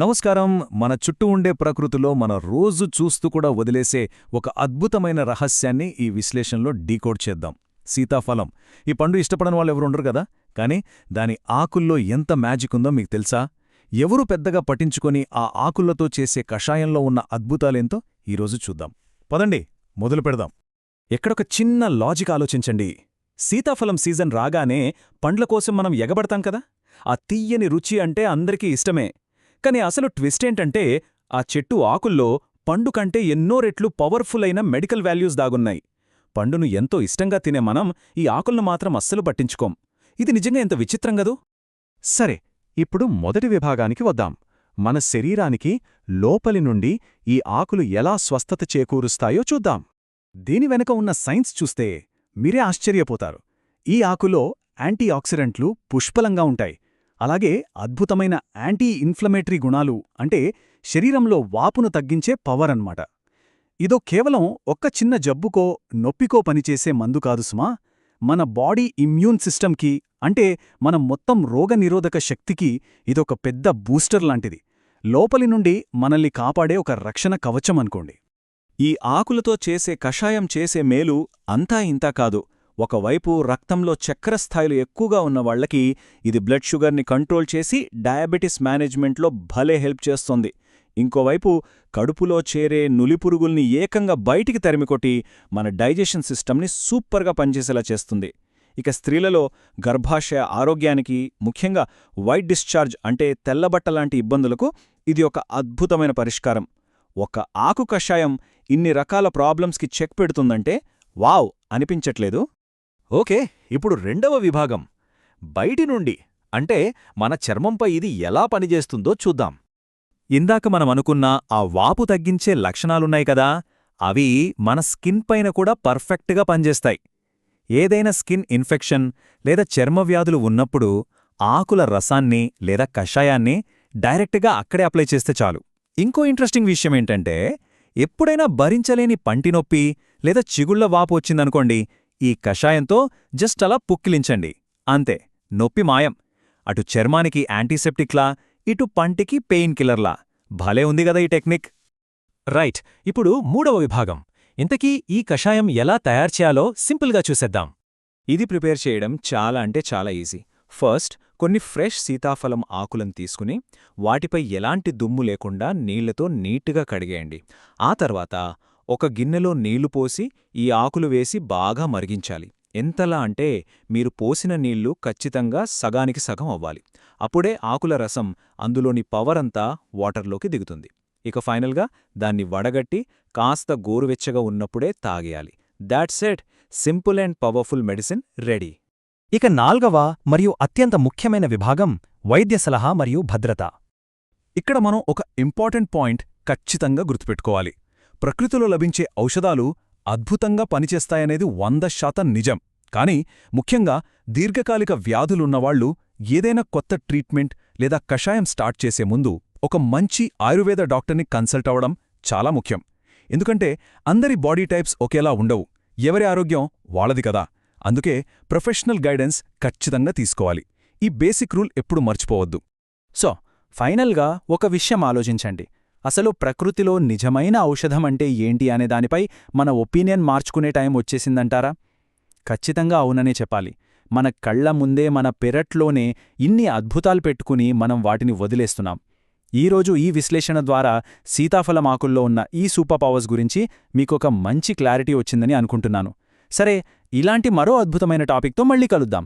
నమస్కారం. మన చుట్టూ ఉండే ప్రకృతిలో మన రోజు చూస్తూ కూడా వదిలేసే ఒక అద్భుతమైన రహస్యాన్ని ఈ విశ్లేషణలో డీకోడ్ చేద్దాం. సీతాఫలం. ఈ పండు ఇష్టపడని వాళ్ళు ఎవరు ఉండరు కదా, కానీ దాని ఆకుల్లో ఎంత మ్యాజిక్ ఉందో మీకు తెలుసా? ఎవరూ పెద్దగా పట్టించుకొని ఆ ఆకులతో చేసే కషాయంలో ఉన్న అద్భుతాలేంతో ఈరోజు చూద్దాం. పదండి, మొదలు పెడదాం. ఎక్కడొక చిన్న లాజిక్ ఆలోచించండి. సీతాఫలం సీజన్ రాగానే పండ్ల కోసం మనం ఎగబడతాం కదా. ఆ తీయని రుచి అంటే అందరికీ ఇష్టమే. కానీ అసలు ట్విస్టేంటంటే ఆ చెట్టు ఆకుల్లో పండు కంటే ఎన్నో రెట్లు పవర్ఫుల్ అయిన మెడికల్ వాల్యూస్ దాగున్నాయి. పండును ఎంతో ఇష్టంగా తినే మనం ఈ ఆకులను మాత్రం అస్సలు పట్టించుకోం. ఇది నిజంగా ఎంత విచిత్రంగదు. సరే, ఇప్పుడు మొదటి విభాగానికి వద్దాం. మన శరీరానికి లోపలి నుండి ఈ ఆకులు ఎలా స్వస్థత చేకూరుస్తాయో చూద్దాం. దీని వెనుక ఉన్న సైన్స్ చూస్తే మీరే ఆశ్చర్యపోతారు. ఈ ఆకులో యాంటీ ఆక్సిడెంట్లు పుష్కలంగా ఉంటాయి. అలాగే అద్భుతమైన యాంటీ ఇన్ఫ్లమేటరీ గుణాలు, అంటే శరీరంలో వాపును తగ్గించే పవర్ అన్నమాట. ఇదో కేవలం ఒక్క చిన్న జబ్బుకో నొప్పికో పనిచేసే మందు కాదు సుమా. మన బాడీ ఇమ్యూన్ సిస్టమ్కి, అంటే మన మొత్తం రోగనిరోధక శక్తికి ఇదొక పెద్ద బూస్టర్ లాంటిది. లోపలి నుండి మనల్ని కాపాడే ఒక రక్షణ కవచం అనుకోండి. ఈ ఆకులతో చేసే కషాయం చేసే మేలు అంతా ఇంతా కాదు. ఒకవైపు రక్తంలో చక్కెర స్థాయిలు ఎక్కువగా ఉన్నవాళ్లకి ఇది బ్లడ్ షుగర్ని కంట్రోల్ చేసి డయాబెటిస్ మేనేజ్మెంట్లో భలే హెల్ప్ చేస్తోంది. ఇంకోవైపు కడుపులో చేరే నులిపురుగుల్ని ఏకంగా బయటికి తరిమికొట్టి మన డైజెషన్ సిస్టమ్ని సూపర్గా పనిచేసేలా చేస్తుంది. ఇక స్త్రీలలో గర్భాశయ ఆరోగ్యానికి, ముఖ్యంగా వైట్ డిశ్చార్జ్ అంటే తెల్లబట్టలాంటి ఇబ్బందులకు ఇది ఒక అద్భుతమైన పరిష్కారం. ఒక ఆకు కషాయం ఇన్ని రకాల ప్రాబ్లమ్స్కి చెక్ పెడుతుందంటే వావ్ అనిపించట్లేదు? ఓకే, ఇప్పుడు రెండవ విభాగం. బయటి నుండి, అంటే మన చర్మంపై ఇది ఎలా పనిచేస్తుందో చూద్దాం. ఇందాక మనమనుకున్న ఆ వాపు తగ్గించే లక్షణాలున్నాయి కదా, అవి మన స్కిన్ పైన కూడా పర్ఫెక్ట్గా పనిచేస్తాయి. ఏదైనా స్కిన్ ఇన్ఫెక్షన్ లేదా చర్మవ్యాధులు ఉన్నప్పుడు ఆకుల రసాన్ని లేదా కషాయాన్ని డైరెక్ట్గా అక్కడే అప్లై చేస్తే చాలు. ఇంకో ఇంట్రెస్టింగ్ విషయమేంటంటే, ఎప్పుడైనా భరించలేని పంటినొప్పి లేదా చిగుళ్ల వాపు వచ్చిందనుకోండి, ఈ కషాయంతో జస్ట్ అలా పుక్కిలించండి, అంతే, నొప్పి మాయం. అటు చర్మానికి యాంటీసెప్టిక్లా, ఇటు పంటికి పెయిన్ కిల్లర్లా. భలే ఉంది గదా ఈ టెక్నిక్. రైట్, ఇప్పుడు మూడవ విభాగం. ఇంతకీ ఈ కషాయం ఎలా తయారుచేయాలో సింపుల్గా చూసేద్దాం. ఇది ప్రిపేర్ చేయడం చాలా అంటే చాలా ఈజీ. ఫస్ట్, కొన్ని ఫ్రెష్ సీతాఫలం ఆకులను తీసుకుని వాటిపై ఎలాంటి దుమ్ము లేకుండా నీళ్లతో నీట్గా కడిగేయండి. ఆ తర్వాత ఒక గిన్నెలో నీళ్లు పోసి ఈ ఆకులు వేసి బాగా మరిగించాలి. ఎంతలా అంటే మీరు పోసిన నీళ్లు ఖచ్చితంగా సగానికి సగం అవ్వాలి. అప్పుడే ఆకుల రసం, అందులోని పవర్ అంతా వాటర్లోకి దిగుతుంది. ఇక ఫైనల్గా దాన్ని వడగట్టి కాస్త గోరువెచ్చగా ఉన్నప్పుడే తాగేయాలి. That's it, simple and powerful medicine ready. ఇక నాల్గవ మరియు అత్యంత ముఖ్యమైన విభాగం వైద్య సలహా మరియు భద్రత. ఇక్కడ మనం ఒక ఇంపార్టెంట్ పాయింట్ ఖచ్చితంగా గుర్తుపెట్టుకోవాలి. ప్రకృతిలో లభించే ఔషధాలు అద్భుతంగా పనిచేస్తాయనేది 100% నిజం. కానీ ముఖ్యంగా దీర్ఘకాలిక వ్యాధులున్నవాళ్లు ఏదైనా కొత్త ట్రీట్మెంట్ లేదా కషాయం స్టార్ట్ చేసే ముందు ఒక మంచి ఆయుర్వేద డాక్టర్ని కన్సల్ట్ అవ్వడం చాలా ముఖ్యం. ఎందుకంటే అందరి బాడీ టైప్స్ ఒకేలా ఉండవు. ఎవరి ఆరోగ్యం వాళ్ళది కదా. అందుకే ప్రొఫెషనల్ గైడెన్స్ ఖచ్చితంగా తీసుకోవాలి. ఈ బేసిక్ రూల్ ఎప్పుడు మర్చిపోవద్దు. సో, ఫైనల్గా ఒక విషయం ఆలోచించండి. అసలు ప్రకృతిలో నిజమైన ఔషధం అంటే ఏంటి అనే దానిపై మన ఒపీనియన్ మార్చుకునే టైం వచ్చేసిందంటారా? ఖచ్చితంగా అవుననే చెప్పాలి. మన కళ్ల ముందే, మన పెరట్లోనే ఇన్ని అద్భుతాలు పెట్టుకుని మనం వాటిని వదిలేస్తున్నాం. ఈరోజు ఈ విశ్లేషణ ద్వారా సీతాఫలం ఆకుల్లో ఉన్న ఈ సూపర్ పవర్స్ గురించి మీకొక మంచి క్లారిటీ వచ్చిందని అనుకుంటున్నాను. సరే, ఇలాంటి మరో అద్భుతమైన టాపిక్తో మళ్ళీ కలుద్దాం.